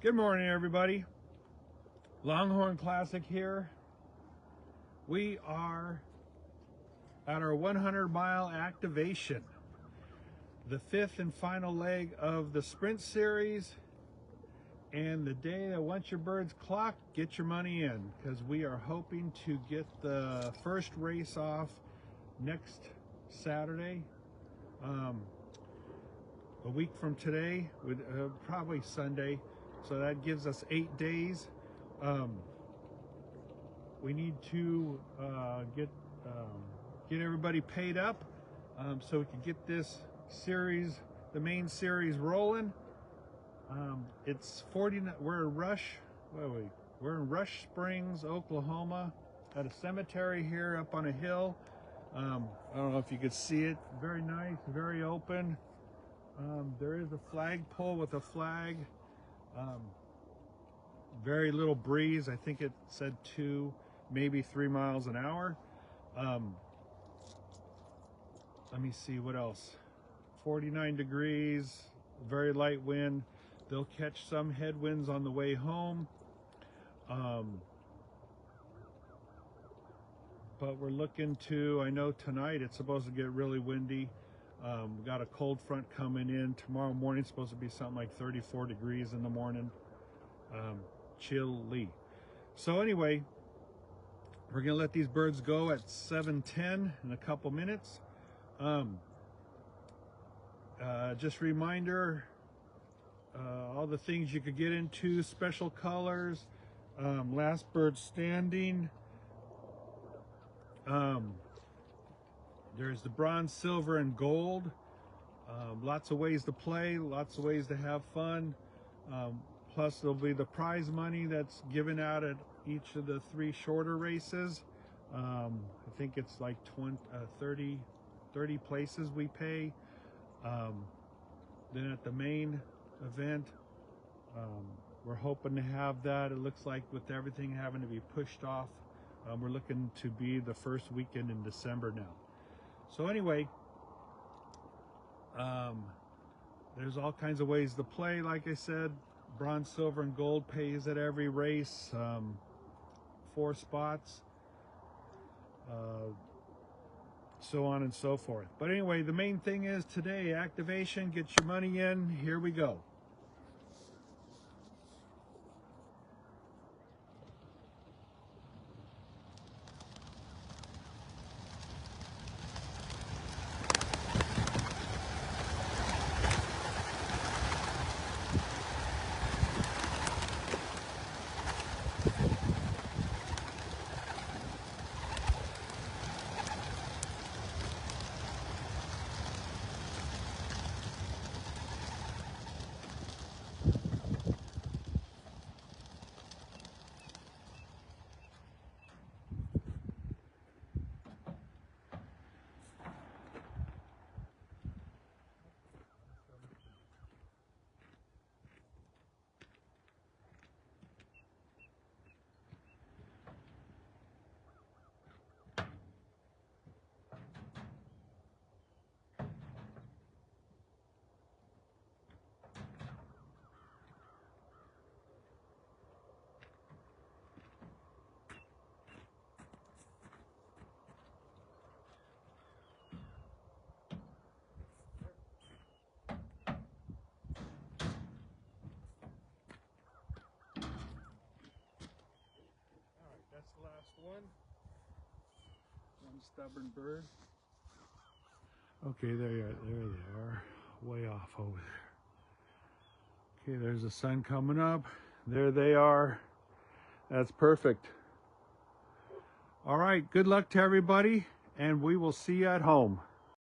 Good morning, everybody. Longhorn Classic here. We are at our 100-mile activation, the fifth and final leg of the sprint series, and the day that once your bird's clocked, get your money in, because we are hoping to get the first race off next Saturday, a week from today, with probably Sunday. So that gives us 8 days. We need to get everybody paid up so we can get this series, the main series, rolling. It's 40. We're in We're in Rush Springs, Oklahoma, at a cemetery here up on a hill. I don't know if you could see it. Very nice, very open. There is a flagpole with a flag. Very little breeze. I think it said 2, maybe 3 miles an hour. Let me see what else. 49 degrees, very light wind. They'll catch some headwinds on the way home. But we're looking to, I know tonight it's supposed to get really windy. We got a cold front coming in. Tomorrow morning it's supposed to be something like 34 degrees in the morning. Chilly. So anyway, we're gonna let these birds go at 7:10 in a couple minutes. Just a reminder, all the things you could get into: special colors, last bird standing. There's the bronze, silver, and gold. Lots of ways to play, lots of ways to have fun. Plus there'll be the prize money that's given out at each of the 3 shorter races. I think it's like 30 places we pay. Then at the main event, we're hoping to have that. It looks like with everything having to be pushed off, we're looking to be the first weekend in December now. So anyway, there's all kinds of ways to play. Like I said, bronze, silver, and gold pays at every race, 4 spots, so on and so forth. But anyway, the main thing is today, activation, get your money in. Here we go. That's the last one. One stubborn bird. Okay, there they are, way off over there. Okay, there's the sun coming up. There they are. That's perfect. All right, good luck to everybody, and we will see you at home.